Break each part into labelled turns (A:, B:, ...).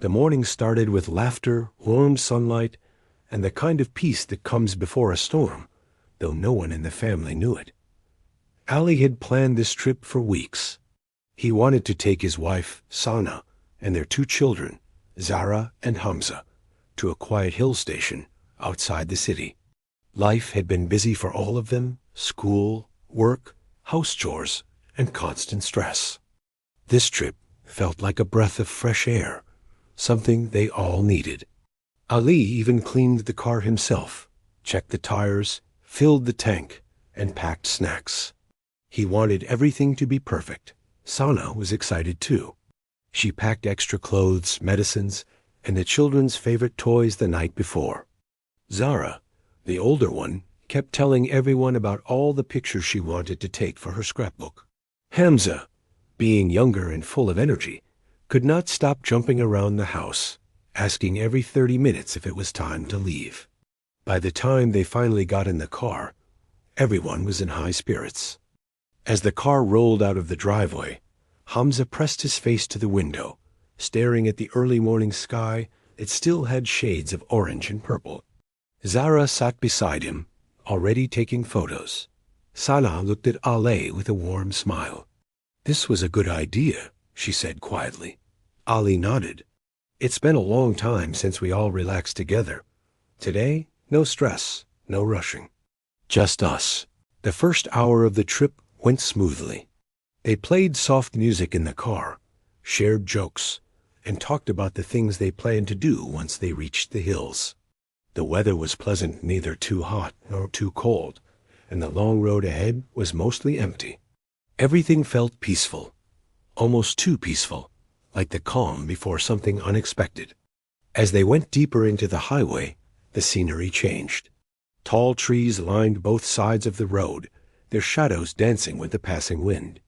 A: The morning started with laughter, warm sunlight, and the kind of peace that comes before a storm, though no one in the family knew it. Ali had planned this trip for weeks. He wanted to take his wife, Sana, and their 2 children, Zara and Hamza, to a quiet hill station outside the city. Life had been busy for all of them: school, work, house chores, and constant stress. This trip felt like a breath of fresh air, something they all needed. Ali even cleaned the car himself, checked the tires, filled the tank, and packed snacks. He wanted everything to be perfect. Sana was excited too. She packed extra clothes, medicines, and the children's favorite toys the night before. Zara, the older one, kept telling everyone about all the pictures she wanted to take for her scrapbook. Hamza, being younger and full of energy, could not stop jumping around the house, asking every 30 minutes if it was time to leave. By the time they finally got in the car, everyone was in high spirits. As the car rolled out of the driveway, Hamza pressed his face to the window, staring at the early morning sky that still had shades of orange and purple. Zara sat beside him, already taking photos. Sana looked at Ali with a warm smile. "This was a good idea," she said quietly. Ali nodded. "It's been a long time since we all relaxed together. Today, no stress, no rushing. Just us." The first hour of the trip went smoothly. They played soft music in the car, shared jokes, and talked about the things they planned to do once they reached the hills. The weather was pleasant, neither too hot nor too cold, and the long road ahead was mostly empty. Everything felt peaceful, almost too peaceful, like the calm before something unexpected. As they went deeper into the highway, the scenery changed. Tall trees lined both sides of the road, their shadows dancing with the passing wind.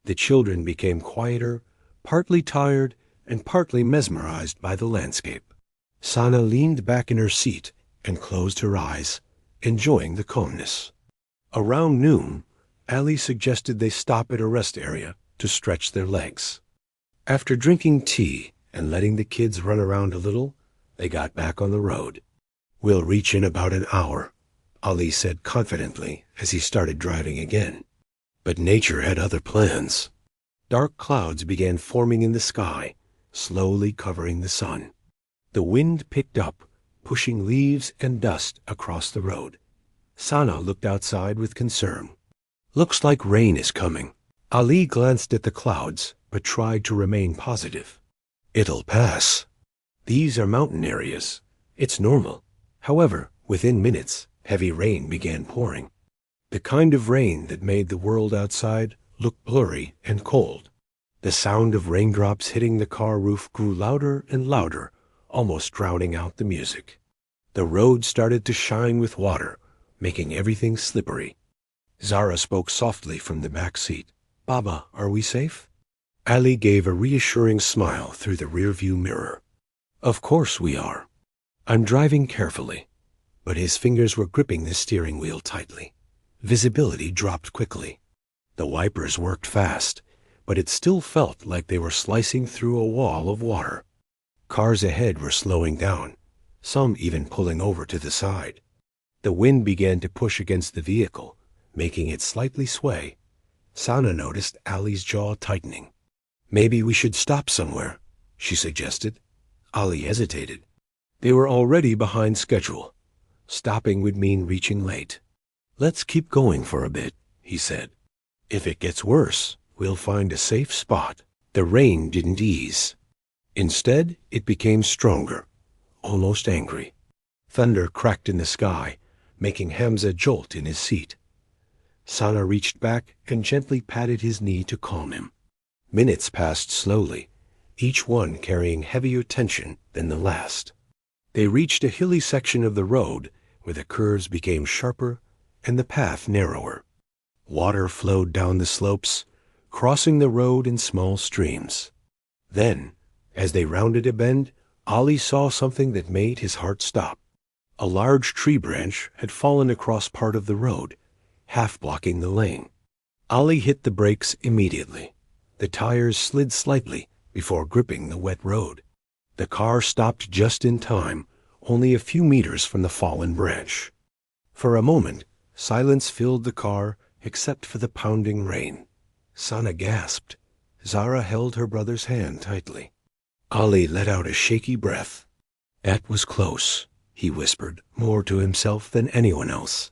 A: The children became quieter, partly tired and partly mesmerized by the landscape. Sana leaned back in her seat and closed her eyes, enjoying the calmness. Around noon, Ali suggested they stop at a rest area to stretch their legs. After drinking tea and letting the kids run around a little, they got back on the road. "We'll reach in about an hour," Ali said confidently as he started driving again. But nature had other plans. Dark clouds began forming in the sky, slowly covering the sun. The wind picked up, pushing leaves and dust across the road. Sana looked outside with concern. "Looks like rain is coming." Ali glanced at the clouds, but tried to remain positive. "It'll pass. These are mountain areas. It's normal." However, within minutes, heavy rain began pouring. The kind of rain that made the world outside look blurry and cold. The sound of raindrops hitting the car roof grew louder and louder, almost drowning out the music. The road started to shine with water, making everything slippery. Zara spoke softly from the back seat. "Baba, are we safe?" Ali gave a reassuring smile through the rearview mirror. "Of course we are." "I'm driving carefully." But his fingers were gripping the steering wheel tightly. Visibility dropped quickly. The wipers worked fast, but it still felt like they were slicing through a wall of water. Cars ahead were slowing down, some even pulling over to the side. The wind began to push against the vehicle, making it slightly sway. Sana noticed Ali's jaw tightening. "Maybe we should stop somewhere," she suggested. Ali hesitated. They were already behind schedule. Stopping would mean reaching late. "Let's keep going for a bit," he said. "If it gets worse, we'll find a safe spot." The rain didn't ease. Instead, it became stronger, almost angry. Thunder cracked in the sky, making Hamza jolt in his seat. Sana reached back and gently patted his knee to calm him. Minutes passed slowly, each one carrying heavier tension than the last. They reached a hilly section of the road where the curves became sharper and the path narrower. Water flowed down the slopes, crossing the road in small streams. Then, as they rounded a bend, Ali saw something that made his heart stop. A large tree branch had fallen across part of the road, half blocking the lane. Ali hit the brakes immediately. The tires slid slightly before gripping the wet road. The car stopped just in time, only a few meters from the fallen branch. For a moment, silence filled the car except for the pounding rain. Sana gasped. Zara held her brother's hand tightly. Ali let out a shaky breath. "That was close," he whispered, more to himself than anyone else.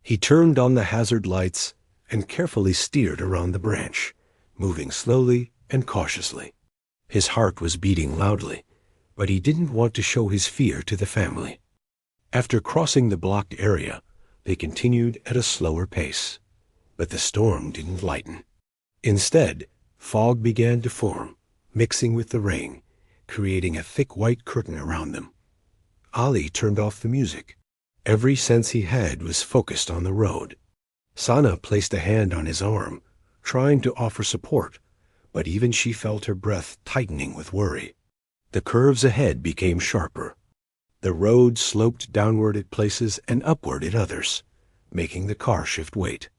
A: He turned on the hazard lights and carefully steered around the branch, moving slowly and cautiously. His heart was beating loudly, but he didn't want to show his fear to the family. After crossing the blocked area, they continued at a slower pace. But the storm didn't lighten. Instead, fog began to form, mixing with the rain, creating a thick white curtain around them. Ali turned off the music. Every sense he had was focused on the road. Sana placed a hand on his arm, trying to offer support, but even she felt her breath tightening with worry. The curves ahead became sharper. The road sloped downward at places and upward at others, making the car shift weight.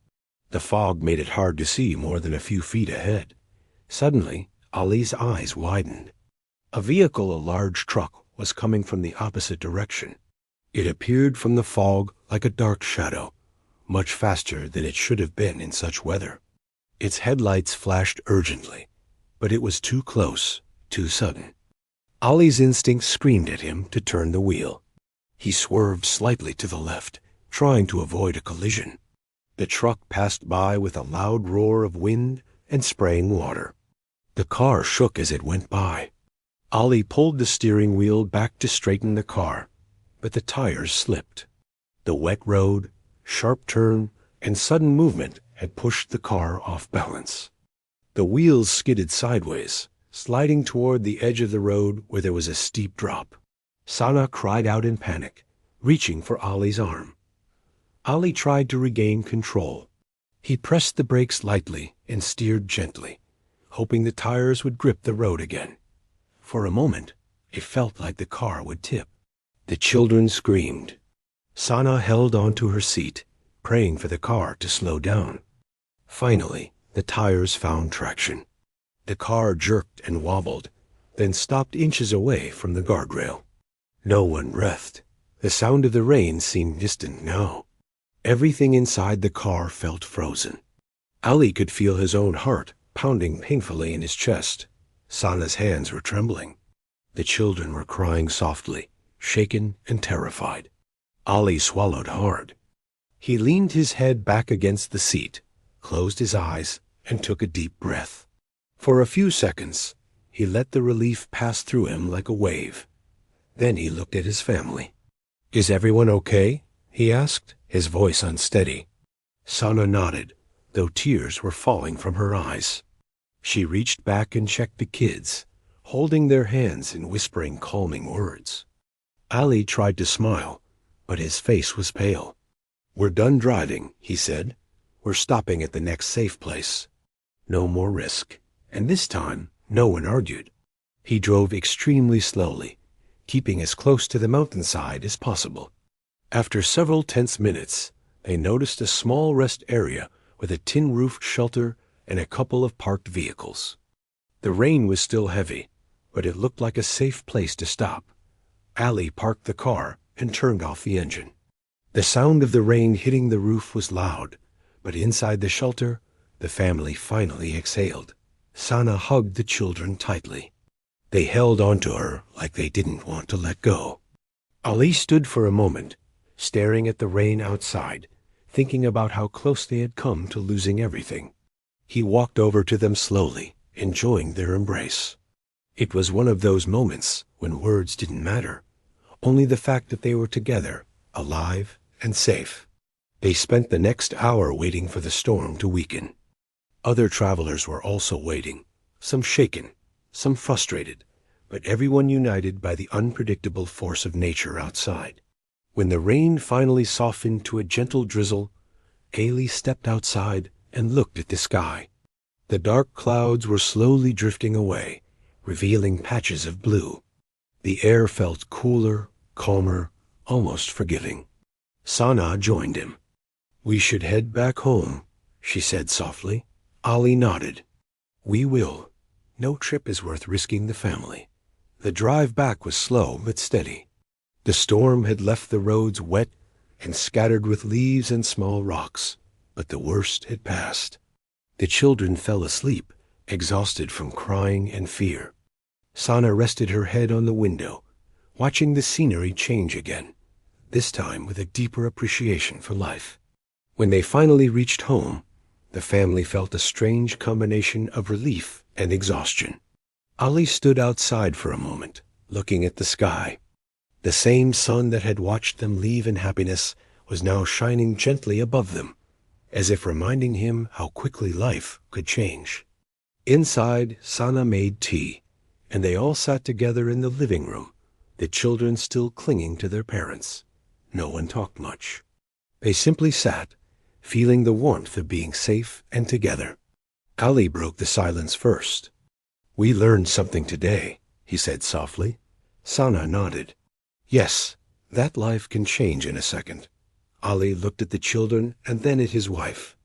A: The fog made it hard to see more than a few feet ahead. Suddenly, Ali's eyes widened. A vehicle, a large truck, was coming from the opposite direction. It appeared from the fog like a dark shadow, much faster than it should have been in such weather. Its headlights flashed urgently, but it was too close, too sudden. Ali's instinct screamed at him to turn the wheel. He swerved slightly to the left, trying to avoid a collision. The truck passed by with a loud roar of wind and spraying water. The car shook as it went by. Ali pulled the steering wheel back to straighten the car, but the tires slipped. The wet road, sharp turn, and sudden movement had pushed the car off balance. The wheels skidded sideways, sliding toward the edge of the road where there was a steep drop. Sana cried out in panic, reaching for Ali's arm. Ali tried to regain control. He pressed the brakes lightly and steered gently, hoping the tires would grip the road again. For a moment, it felt like the car would tip. The children screamed. Sana held onto her seat, praying for the car to slow down. Finally, the tires found traction. The car jerked and wobbled, then stopped inches away from the guardrail. No one breathed. The sound of the rain seemed distant now. Everything inside the car felt frozen. Ali could feel his own heart pounding painfully in his chest. Sana's hands were trembling. The children were crying softly, shaken and terrified. Ali swallowed hard. He leaned his head back against the seat, closed his eyes, and took a deep breath. For a few seconds, he let the relief pass through him like a wave. Then he looked at his family. "Is everyone okay?" he asked, his voice unsteady. Sana nodded, though tears were falling from her eyes. She reached back and checked the kids, holding their hands and whispering calming words. Ali tried to smile, but his face was pale. "We're done driving," he said. "We're stopping at the next safe place. No more risk." And this time, no one argued. He drove extremely slowly, keeping as close to the mountainside as possible. After several tense minutes, they noticed a small rest area with a tin-roofed shelter and a couple of parked vehicles. The rain was still heavy, but it looked like a safe place to stop. Ali parked the car and turned off the engine. The sound of the rain hitting the roof was loud, but inside the shelter, the family finally exhaled. Sana hugged the children tightly. They held onto her like they didn't want to let go. Ali stood for a moment, staring at the rain outside, thinking about how close they had come to losing everything. He walked over to them slowly, enjoying their embrace. It was one of those moments when words didn't matter, only the fact that they were together, alive and safe. They spent the next hour waiting for the storm to weaken. Other travelers were also waiting, some shaken, some frustrated, but everyone united by the unpredictable force of nature outside. When the rain finally softened to a gentle drizzle, Ali stepped outside and looked at the sky. The dark clouds were slowly drifting away, revealing patches of blue. The air felt cooler, calmer, almost forgiving. Sana joined him. "We should head back home," she said softly. Ali nodded. "We will. No trip is worth risking the family. The drive back was slow but steady. The storm had left the roads wet and scattered with leaves and small rocks, but the worst had passed. The children fell asleep, exhausted from crying and fear. Sana rested her head on the window, watching the scenery change again, this time with a deeper appreciation for life. When they finally reached home, the family felt a strange combination of relief and exhaustion. Ali stood outside for a moment, looking at the sky. The same sun that had watched them leave in happiness was now shining gently above them, as if reminding him how quickly life could change. Inside, Sana made tea, and they all sat together in the living room, the children still clinging to their parents. No one talked much. They simply sat, feeling the warmth of being safe and together. Ali broke the silence first. "We learned something today," he said softly. Sana nodded. "Yes, that life can change in a second." Ali looked at the children and then at his wife.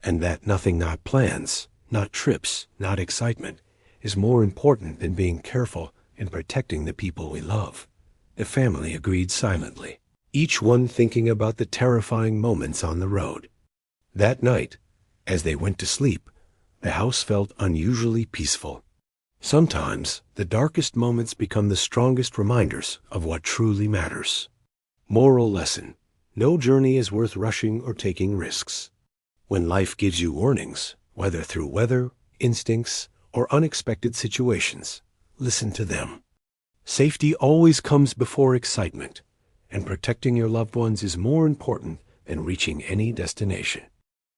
A: "And that nothing, not plans, not trips, not excitement, is more important than being careful and protecting the people we love." The family agreed silently, each one thinking about the terrifying moments on the road. That night, as they went to sleep, the house felt unusually peaceful. Sometimes the darkest moments become the strongest reminders of what truly matters. Moral lesson: no journey is worth rushing or taking risks. When life gives you warnings, whether through weather, instincts, or unexpected situations, listen to them. Safety always comes before excitement, and protecting your loved ones is more important than reaching any destination.